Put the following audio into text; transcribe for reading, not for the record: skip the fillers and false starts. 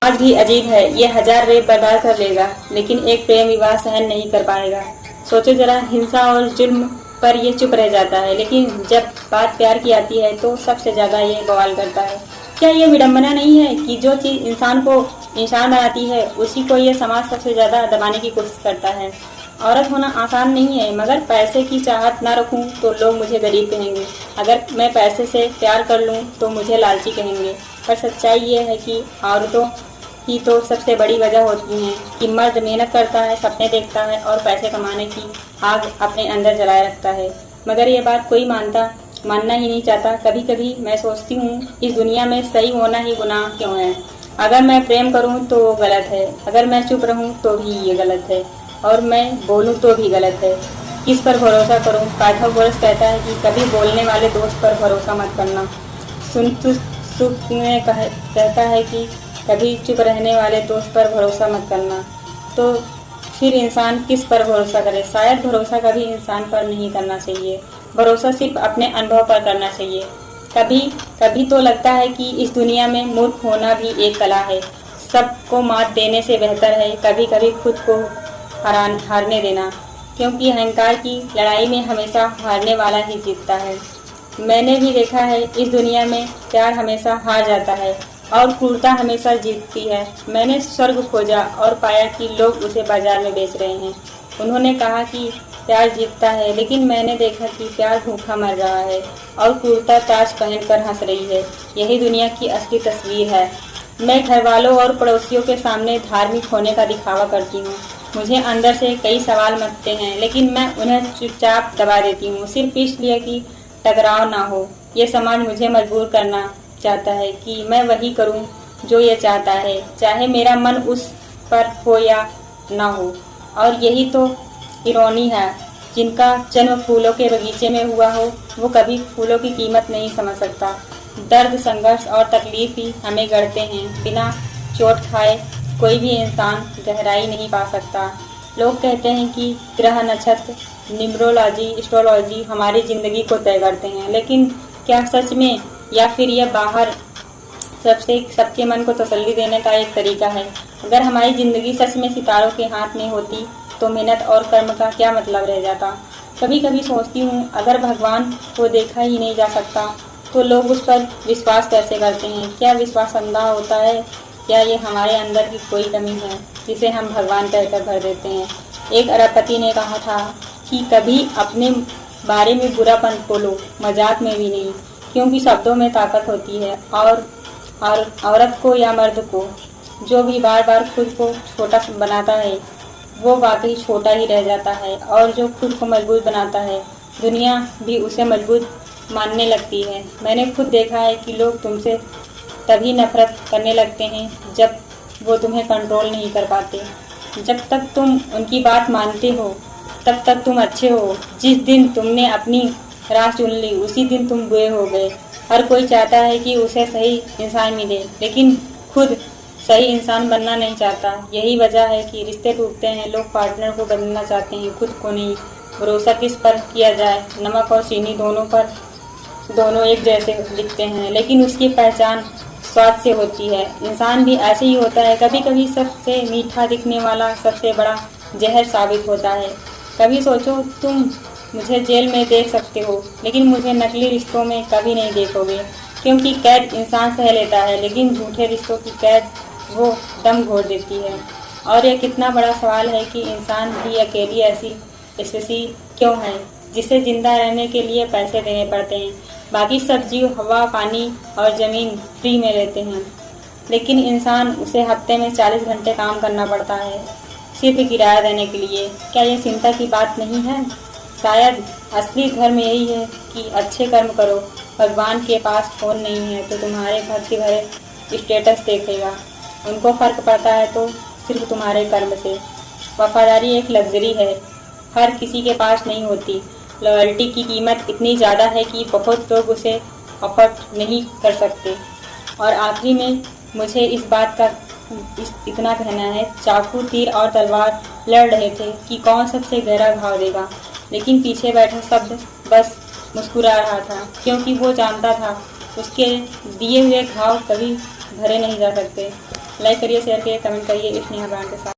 आज भी अजीब है, ये 1000 रेप बर्बाद कर लेगा लेकिन एक प्रेम विवाह सहन नहीं कर पाएगा। सोचो जरा, हिंसा और जुल्म पर ये चुप रह जाता है, लेकिन जब बात प्यार की आती है तो सबसे ज्यादा ये बवाल करता है। क्या ये विडंबना नहीं है कि जो चीज इंसान को इंसान बनाती है उसी को ये समाज सबसे ज्यादा दबाने की कोशिश करता है। औरत होना आसान नहीं है, मगर पैसे की चाहत ना रखूं तो लोग मुझे गरीब कहेंगे। अगर मैं पैसे से प्यार कर लूं तो मुझे लालची कहेंगे। पर सच्चाई ये है कि औरतों ही तो सबसे बड़ी वजह होती हैं कि मर्द मेहनत करता है, सपने देखता है और पैसे कमाने की आग अपने अंदर जलाए रखता है, मगर ये बात कोई मानना ही नहीं चाहता। कभी कभी मैं सोचती हूँ, इस दुनिया में सही होना ही गुनाह क्यों है। अगर मैं प्रेम करूँ तो वो गलत है, अगर मैं चुप रहूँ तो भी ये गलत है, और मैं बोलूँ तो भी गलत है। किस पर भरोसा करूँ? पाठक बोरस कहता है कि कभी बोलने वाले दोस्त पर भरोसा मत करना। सुख में कहता है कि कभी चुप रहने वाले दोस्त पर भरोसा मत करना। तो फिर इंसान किस पर भरोसा करे? शायद भरोसा कभी इंसान पर नहीं करना चाहिए, भरोसा सिर्फ अपने अनुभव पर करना चाहिए। कभी कभी तो लगता है कि इस दुनिया में मूर्ख होना भी एक कला है। सबको मात देने से बेहतर है कभी कभी खुद को हारने देना, क्योंकि अहंकार की लड़ाई में हमेशा हारने वाला ही जीतता है। मैंने भी देखा है, इस दुनिया में प्यार हमेशा हार जाता है और क्रूरता हमेशा जीतती है। मैंने स्वर्ग खोजा और पाया कि लोग उसे बाजार में बेच रहे हैं। उन्होंने कहा कि प्यार जीतता है, लेकिन मैंने देखा कि प्यार भूखा मर रहा है और क्रूरता ताज पहनकर हंस रही है। यही दुनिया की असली तस्वीर है। मैं घर वालों और पड़ोसियों के सामने धार्मिक होने का दिखावा करती हूँ। मुझे अंदर से कई सवाल मचते हैं, लेकिन मैं उन्हें चुपचाप दबा देती हूँ, सिर्फ इसलिए कि टकराव ना हो। ये समाज मुझे मजबूर करना चाहता है कि मैं वही करूं जो ये चाहता है, चाहे मेरा मन उस पर हो या ना हो। और यही तो इरोनी है, जिनका जन्म फूलों के बगीचे में हुआ हो वो कभी फूलों की कीमत नहीं समझ सकता। दर्द, संघर्ष और तकलीफ ही हमें गढ़ते हैं। बिना चोट खाए कोई भी इंसान गहराई नहीं पा सकता। लोग कहते हैं कि ग्रह, नक्षत्र, न्यूमरोलॉजी, एस्ट्रोलॉजी हमारी जिंदगी को तय करते हैं, लेकिन क्या सच में, या फिर यह बाहर सबके मन को तसल्ली देने का एक तरीका है? अगर हमारी जिंदगी सच में सितारों के हाथ में होती तो मेहनत और कर्म का क्या मतलब रह जाता। कभी कभी सोचती हूँ, अगर भगवान को देखा ही नहीं जा सकता तो लोग उस पर विश्वास कैसे करते हैं? क्या विश्वास अंधा होता है, या ये हमारे अंदर की कोई कमी है जिसे हम भगवान कहकर भर देते हैं? एक अरबपति ने कहा था कि कभी अपने बारे में बुरापन बोलो, मजाक में भी नहीं, क्योंकि शब्दों में ताकत होती है। और औरत को या मर्द को जो भी बार बार खुद को छोटा बनाता है वो वाकई छोटा ही रह जाता है, और जो खुद को मजबूत बनाता है दुनिया भी उसे मजबूत मानने लगती है। मैंने खुद देखा है कि लोग तुमसे तभी नफरत करने लगते हैं जब वो तुम्हें कंट्रोल नहीं कर पाते। जब तक तुम उनकी बात मानते हो तब तक तुम अच्छे हो। जिस दिन तुमने अपनी राह चुन ली उसी दिन तुम बुरे हो गए। हर कोई चाहता है कि उसे सही इंसान मिले, लेकिन खुद सही इंसान बनना नहीं चाहता। यही वजह है कि रिश्ते टूटते हैं। लोग पार्टनर को बदलना चाहते हैं, खुद को नहीं। भरोसा किस पर किया जाए? नमक और चीनी दोनों एक जैसे दिखते हैं, लेकिन उसकी पहचान स्वाद से होती है। इंसान भी ऐसे ही होता है, कभी कभी सबसे मीठा दिखने वाला सबसे बड़ा जहर साबित होता है। कभी सोचो, तुम मुझे जेल में देख सकते हो, लेकिन मुझे नकली रिश्तों में कभी नहीं देखोगे, क्योंकि कैद इंसान सह लेता है, लेकिन झूठे रिश्तों की कैद वो दम घोट देती है। और यह कितना बड़ा सवाल है कि इंसान भी अकेली ऐसी स्पीशीज क्यों है जिसे जिंदा रहने के लिए पैसे देने पड़ते हैं। बाकी सब जीव हवा, पानी और ज़मीन फ्री में रहते हैं, लेकिन इंसान उसे हफ्ते में 40 घंटे काम करना पड़ता है सिर्फ किराया देने के लिए। क्या ये चिंता की बात नहीं है? शायद असली धर्म यही है कि अच्छे कर्म करो। भगवान के पास फ़ोन नहीं है तो तुम्हारे भक्ति भरे स्टेटस देखेगा। उनको फ़र्क पड़ता है तो सिर्फ तुम्हारे कर्म से। वफादारी एक लग्जरी है, हर किसी के पास नहीं होती। लॉयल्टी की कीमत इतनी ज़्यादा है कि बहुत लोग उसे अफोर्ड नहीं कर सकते। और आखिरी में मुझे इस बात का इतना कहना है, चाकू, तीर और तलवार लड़ रहे थे कि कौन सबसे गहरा घाव देगा, लेकिन पीछे बैठा शब्द बस मुस्कुरा रहा था, क्योंकि वो जानता था उसके दिए हुए घाव कभी भरे नहीं जा सकते। लाइक करिए, शेयर करिए, कमेंट करिए स्नेहा ब्रांड के साथ।